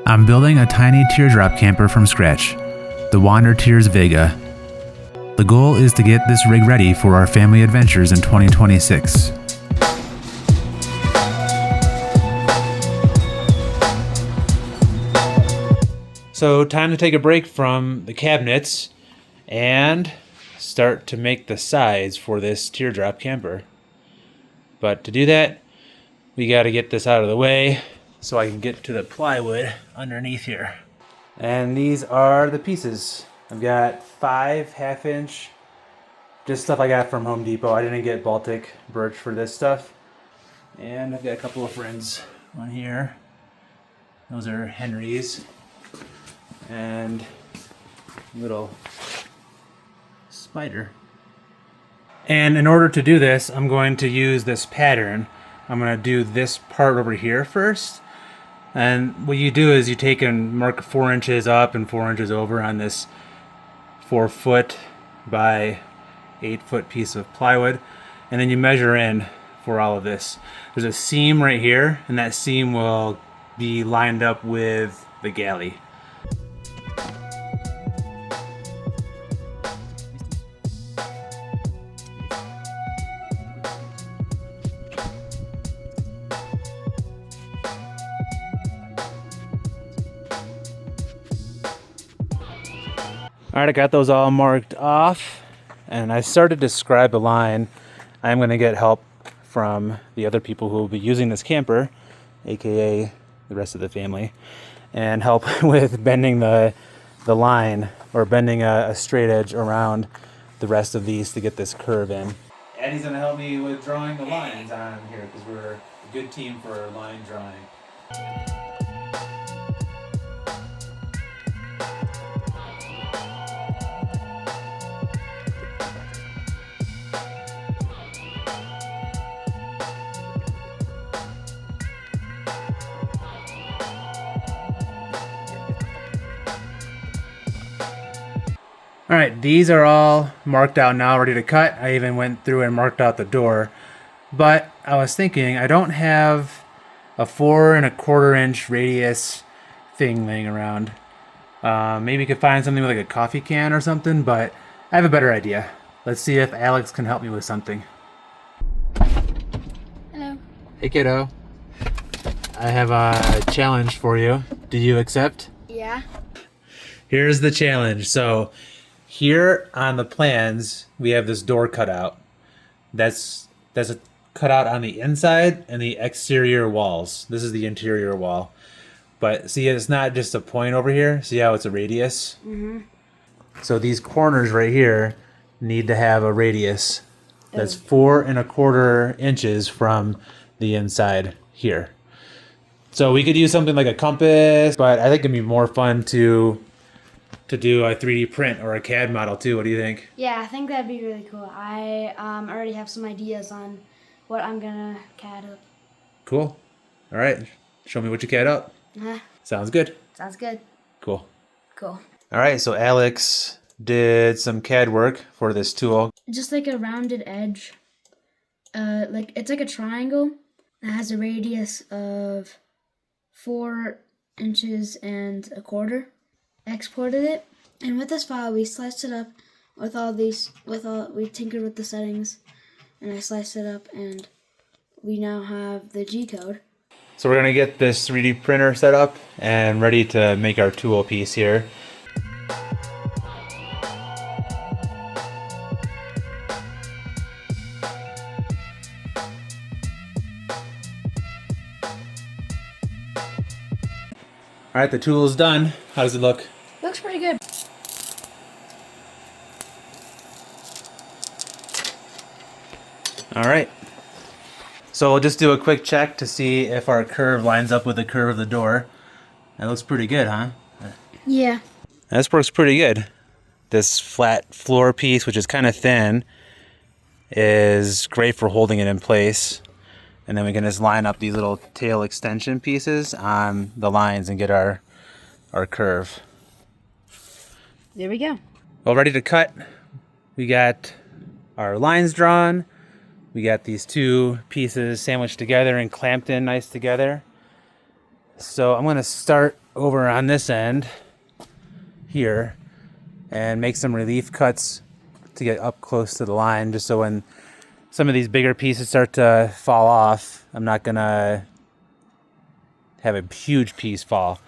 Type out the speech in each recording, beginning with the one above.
I'm building a tiny teardrop camper from scratch, the Wander Tears Vaga. The goal is to get this rig ready for our family adventures in 2026. So time to take a break from the cabinets and start to make the sides for this teardrop camper. But to do that, we got to get this out of the way so I can get to the plywood underneath here. And these are the pieces. I've got 5 1/2-inch, just stuff I got from Home Depot. I didn't get Baltic birch for this stuff. And I've got a couple of friends on here. Those are Henry's. And little spider. And in order to do this, I'm going to use this pattern. I'm going to do this part over here first. And what you do is you take and mark 4 inches up and 4 inches over on this 4 foot by 8 foot piece of plywood. And then you measure in for all of this. There's a seam right here, and that seam will be lined up with the galley. All right, I got those all marked off, and I started to scribe a line. I'm going to get help from the other people who will be using this camper, aka the rest of the family, and help with bending the line, or bending a straight edge around the rest of these to get this curve in. Addie's going to help me with drawing the lines on here because we're a good team for line drawing. All right, these are all marked out now, ready to cut. I even went through and marked out the door. But I was thinking, I don't have a 4 1/4 inch radius thing laying around. Maybe you could find something with like a coffee can or something, but I have a better idea. Let's see if Alex can help me with something. Hello. Hey kiddo. I have a challenge for you. Do you accept? Yeah. Here's the challenge. So here on the plans, we have this door cutout. That's a cutout on the inside and the exterior walls. This is the interior wall. But see, it's not just a point over here. See how it's a radius? Mm-hmm. So these corners right here need to have a radius that's 4 1/4 inches from the inside here. So we could use something like a compass, but I think it'd be more fun to do a 3D print or a CAD model too. What do you think? Yeah, I think that'd be really cool. I already have some ideas on what I'm gonna CAD up. Cool. All right. Show me what you CAD up. Uh-huh. Sounds good. Sounds good. Cool. Cool. All right. So Alex did some CAD work for this tool. Just like a rounded edge. Like it's like a triangle that has a radius of 4 inches and 1/4. Exported it, and with this file we sliced it up with we tinkered with the settings, and I sliced it up, and we now have the G code. So we're gonna get this 3D printer set up and ready to make our tool piece here. All right, the tool is done. How does it look? Looks pretty good. All right. So we'll just do a quick check to see if our curve lines up with the curve of the door. That looks pretty good, huh? Yeah. This works pretty good. This flat floor piece, which is kind of thin, is great for holding it in place. And then we can just line up these little tail extension pieces on the lines and get our curve. There we go. Well, ready to cut. We got our lines drawn. We got these 2 pieces sandwiched together and clamped in nice together. So I'm going to start over on this end here and make some relief cuts to get up close to the line, just so when some of these bigger pieces start to fall off, I'm not gonna have a huge piece fall.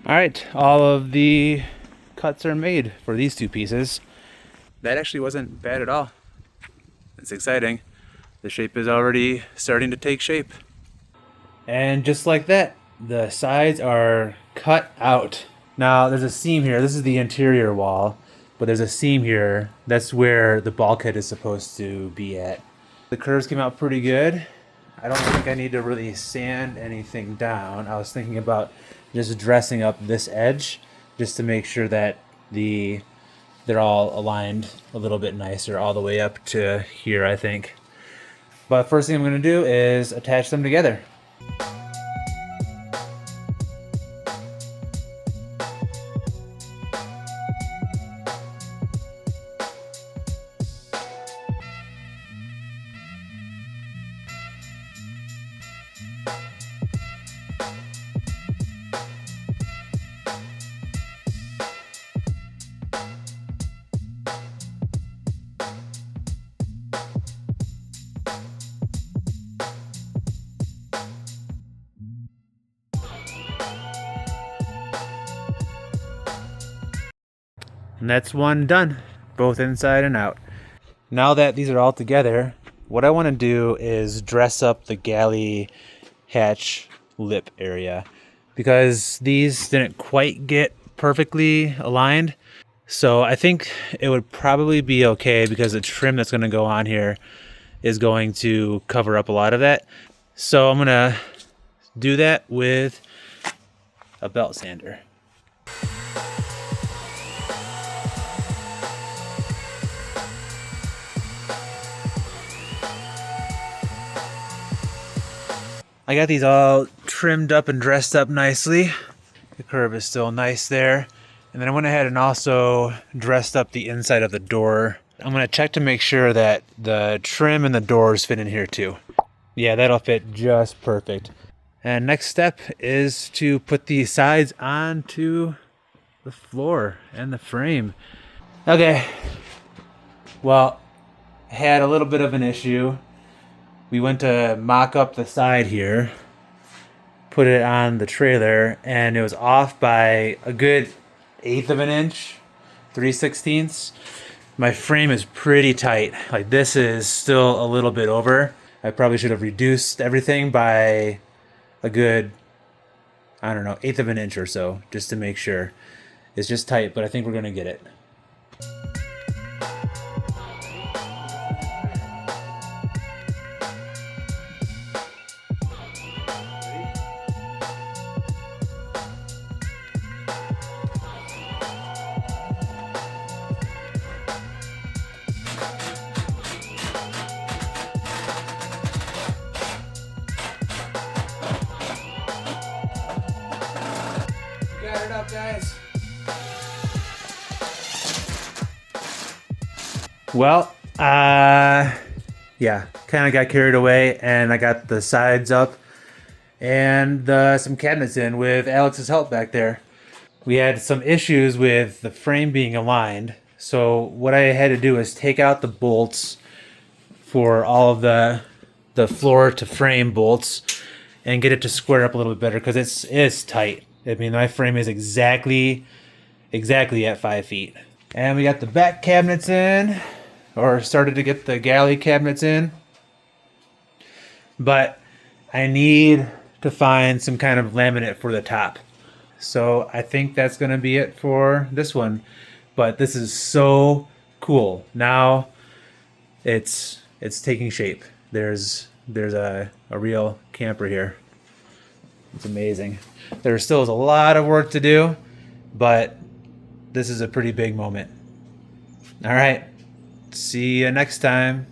All right, all of the cuts are made for these two pieces. That actually wasn't bad at all. It's exciting. The shape is already starting to take shape. And just like that, the sides are cut out. Now there's a seam here. This is the interior wall, but there's a seam here. That's where the bulkhead is supposed to be at. The curves came out pretty good. I don't think I need to really sand anything down. I was thinking about just dressing up this edge just to make sure that they're all aligned a little bit nicer all the way up to here, I think. But first thing I'm going to do is attach them together. And that's one done, both inside and out. Now that these are all together, what I want to do is dress up the galley hatch lip area, because these didn't quite get perfectly aligned. So I think it would probably be okay, because the trim that's going to go on here is going to cover up a lot of that. So I'm going to do that with a belt sander. I got these all trimmed up and dressed up nicely. The curve is still nice there. And then I went ahead and also dressed up the inside of the door. I'm gonna check to make sure that the trim and the doors fit in here too. Yeah, that'll fit just perfect. And next step is to put the sides onto the floor and the frame. Okay, well, I had a little bit of an issue. We went to mock up the side here, put it on the trailer, and it was off by a good 1/8 of an inch, 3/16. My frame is pretty tight. Like, this is still a little bit over. I probably should have reduced everything by a good, I don't know, 1/8 of an inch or so, just to make sure. It's just tight, but I think we're gonna get it. Got it up, guys. Well, yeah, kind of got carried away, and I got the sides up and some cabinets in with Alex's help back there. We had some issues with the frame being aligned, so what I had to do is take out the bolts for all of the floor to frame bolts and get it to square up a little bit better, because it's tight. I mean, my frame is exactly at 5 feet. And we got the back cabinets in, or started to get the galley cabinets in. But I need to find some kind of laminate for the top. So I think that's going to be it for this one. But this is so cool. Now it's taking shape. There's a real camper here. It's amazing. There still is a lot of work to do, but this is a pretty big moment. All right. See you next time.